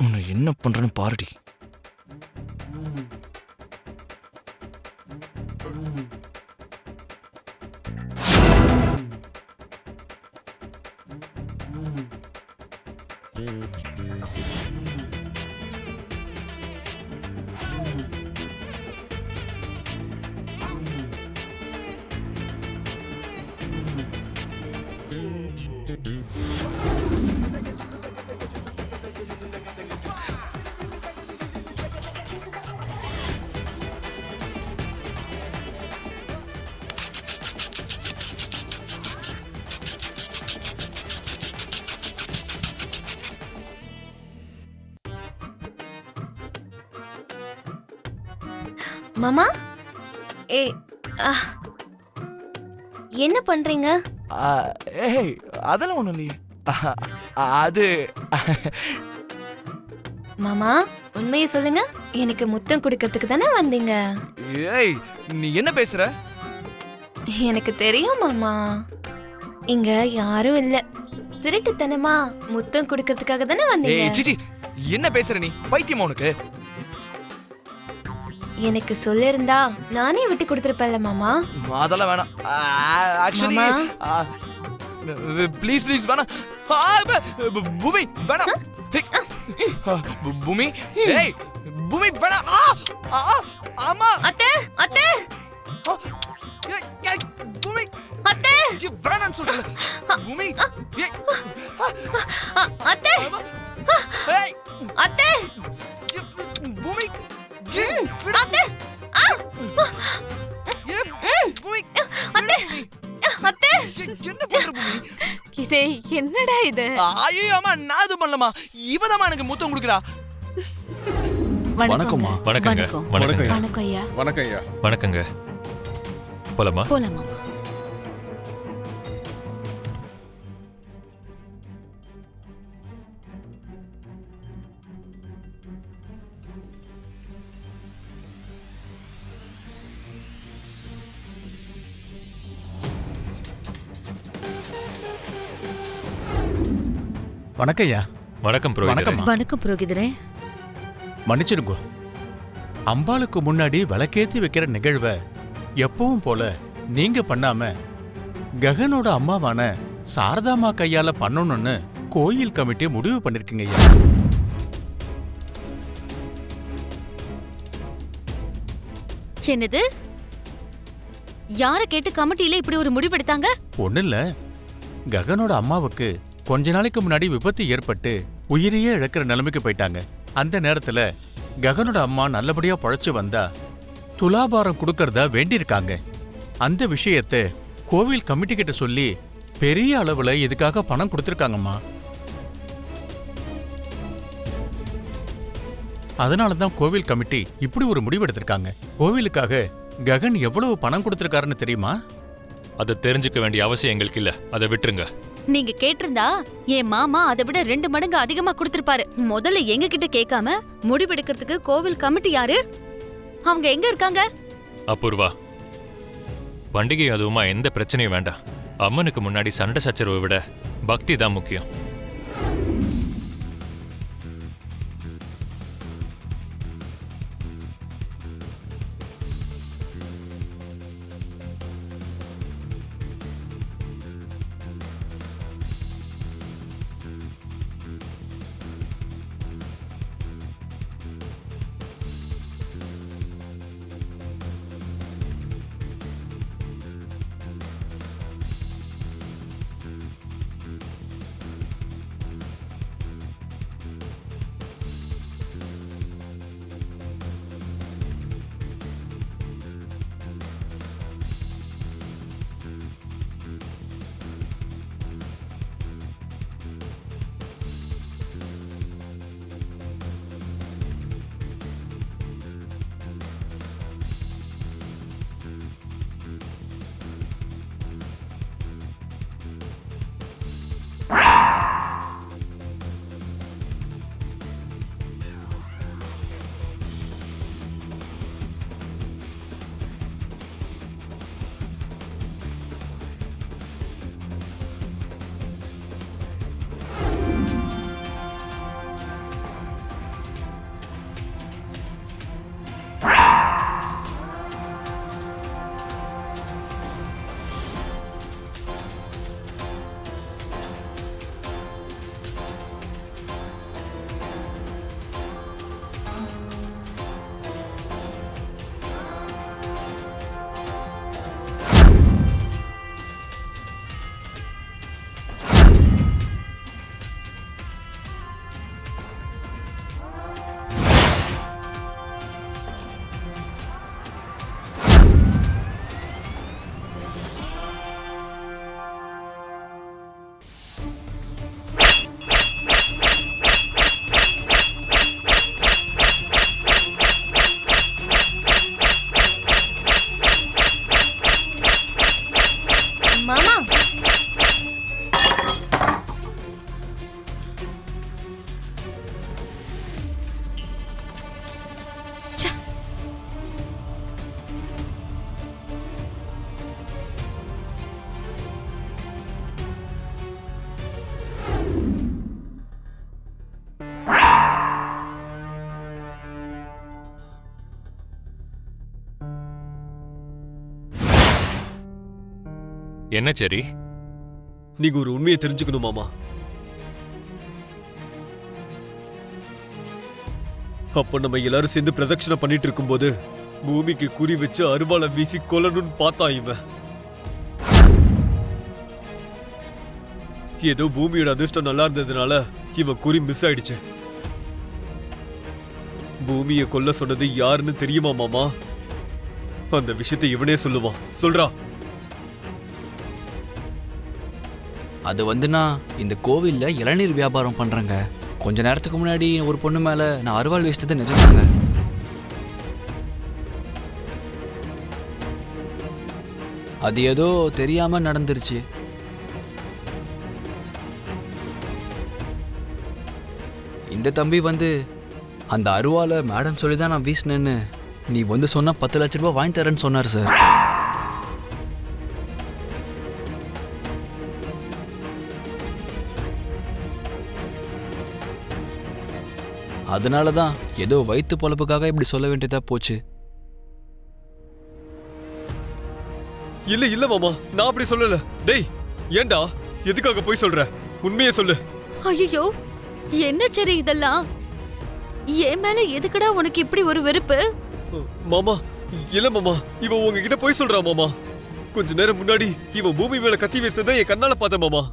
உன்னை என்ன பண்றேன்னு பாருடி. மாமா, ஏ என்ன பண்றீங்க? ஏய், அதெல்லாம் ஒண்ணும் இல்லையே. அது மாமா, உண்மையை சொல்லுங்க. எனக்கு முத்தம் கொடுக்கறதுக்கு தானே வந்தீங்க? ஏய், நீ என்ன பேசுற? எனக்கு தெரியும் மாமா. இங்க யாரும் இல்ல. திருட்டுத்தனமா முத்தம் கொடுக்கறதுக்காக தானே வந்தீங்க? ஏய் சிச்சி, என்ன பேசுற நீ? பைத்தியமா உனக்கு? எனக்கு சொல்லிருந்தா நானே விட்டு கொடுத்திருப்பேன்ல மாமா. அதெல்லாம் வேணாம். ஆக்சுவலி ப்ளீஸ் ப்ளீஸ் வேணாம். பூமி வேணாம். பூமி, ஏய் பூமி வேணாம். ஆமா அத்தை, அத்தை, பூமி, அத்தை, வேணான்னு சொல்றேன். பூமி, அத்தை, ஏய் அத்தை, பூமி, அத்தை, பூமி, அத்தை, அத்தை. என்ன பண்ற பூமி? இதே என்னடா இது? ஐயோ அம்மா, நான் எதுவும் பண்ணலமா. இவதாம்மா எனக்கு முத்தம் கொடுக்குறா. வணக்கம்மா. வணக்கங்க. வணக்கம். வணக்கம் ஐயா. வணக்கம் ஐயா. வணக்கங்க. போலாமா? போலாம் மாமா. வணக்கம் ஐயா. வணக்கம் புரோகிதரே. வணக்கம்மா. வணக்கம் புரோகிதரே. மன்னிச்சிடுங்க. அம்பாளுக்கு முன்னாடி விளக்கேத்தி வைக்கிற நிகழ்வை எப்பவும் போல நீங்க பண்ணாம ககனோட அம்மாவான சாரதாமா கையால பண்ணணும்னு கோயில் கமிட்டி முடிவு பண்ணிருக்கீங்க ஐயா. என்னது? யார கேட்டு கமிட்டியில இப்படி ஒரு முடிவெடுத்தாங்க? ஒண்ணு இல்ல, ககனோட அம்மாவுக்கு கொஞ்ச நாளைக்கு முன்னாடி விபத்து ஏற்பட்டு உயிரையே இழக்கிற நிலைமைக்கு போயிட்டாங்க. அந்த நேரத்துல ககனோட அம்மா நல்லபடியா பொழைச்சு வந்தா துலாபாரம் கொடுக்கறதா வேண்டியிருக்காங்க. அந்த விஷயத்தை கோவில் கமிட்டி கிட்ட சொல்லி பெரிய அளவுல இதுக்காக பணம் கொடுத்திருக்காங்கம்மா. அதனாலதான் கோவில் கமிட்டி இப்படி ஒரு முடிவு எடுத்திருக்காங்க. கோவிலுக்காக ககன் எவ்வளவு பணம் கொடுத்திருக்காருன்னு தெரியுமா? அதை தெரிஞ்சுக்க வேண்டிய அவசியம் எங்களுக்கு இல்ல. அதை விட்டுருங்க. நீங்க கேட்டிருந்தா என் மாமா அதை விட 2 மடங்கு அதிகமா கொடுத்திருப்பாரு. முதல்ல எங்க கிட்ட கேட்காம முடிவெடுக்கிறதுக்கு கோவில் கமிட்டி யாரு? அவங்க எங்க இருக்காங்க? அபூர்வா, பண்டிகை அதுவுமா எந்த பிரச்சனையும் வேண்டாம். அம்மனுக்கு முன்னாடி சண்டை சச்சரவை விட பக்தி தான் முக்கியம். என்ன சரி? நீங்க ஒரு உண்மையை தெரிஞ்சுக்கணும் மாமா. அப்ப நம்ம எல்லாரும் சேர்ந்து பிரதட்சணை பண்ணிட்டு இருக்கும்போது பூமிக்கு குறி வச்சு அருவாளை வீசி கொல்லணும்னு பார்த்தான் இவன். ஏதோ பூமியோட அதிர்ஷ்டம் நல்லா இருந்ததுனால இவன் குறி மிஸ் ஆயிடுச்சு. பூமியை கொல்ல சொன்னது யாருன்னு தெரியுமா மாமா? அந்த விஷயத்தை இவனே சொல்லுவான். சொல்றா. அது வந்துனா இந்த கோவில்ல இளநீர் வியாபாரம் பண்றாங்க. கொஞ்ச நேரத்துக்கு முன்னாடி ஒரு பொண்ணு மேல நான் அருவாள் வீசினது நிஜம்தாங்க. அது ஏதோ தெரியாம நடந்துருச்சு. இந்த தம்பி வந்து அந்த அருவாளை மேடம் சொல்லிதான் நான் வீசினேன்னு நீ வந்து சொன்னா 10 லட்ச ரூபாய் வாங்கி தரேன்னு சொன்னார் சார். அதனாலதான் ஏதோ வயிற்று பொழப்புக்காக இப்படி சொல்ல வேண்டியதா போச்சு. இல்ல இல்ல மாமா, நான் அப்படி சொல்லல. டேய், ஏண்டா எதுக்காக போய் சொல்ற? உண்மையை சொல்லு. ஐயோ, என்ன சரி இதெல்லாம்? என் மேல எதுக்குடா உனக்கு இப்படி ஒரு வெறுப்பு? மாமா, இல்ல மாமா, இவன் உங்ககிட்ட போய் சொல்றா மாமா. கொஞ்ச நேரம் முன்னாடி இவன் பூமி மேல கத்தி வீசதான் என் கண்ணால பார்த்தேன் மாமா.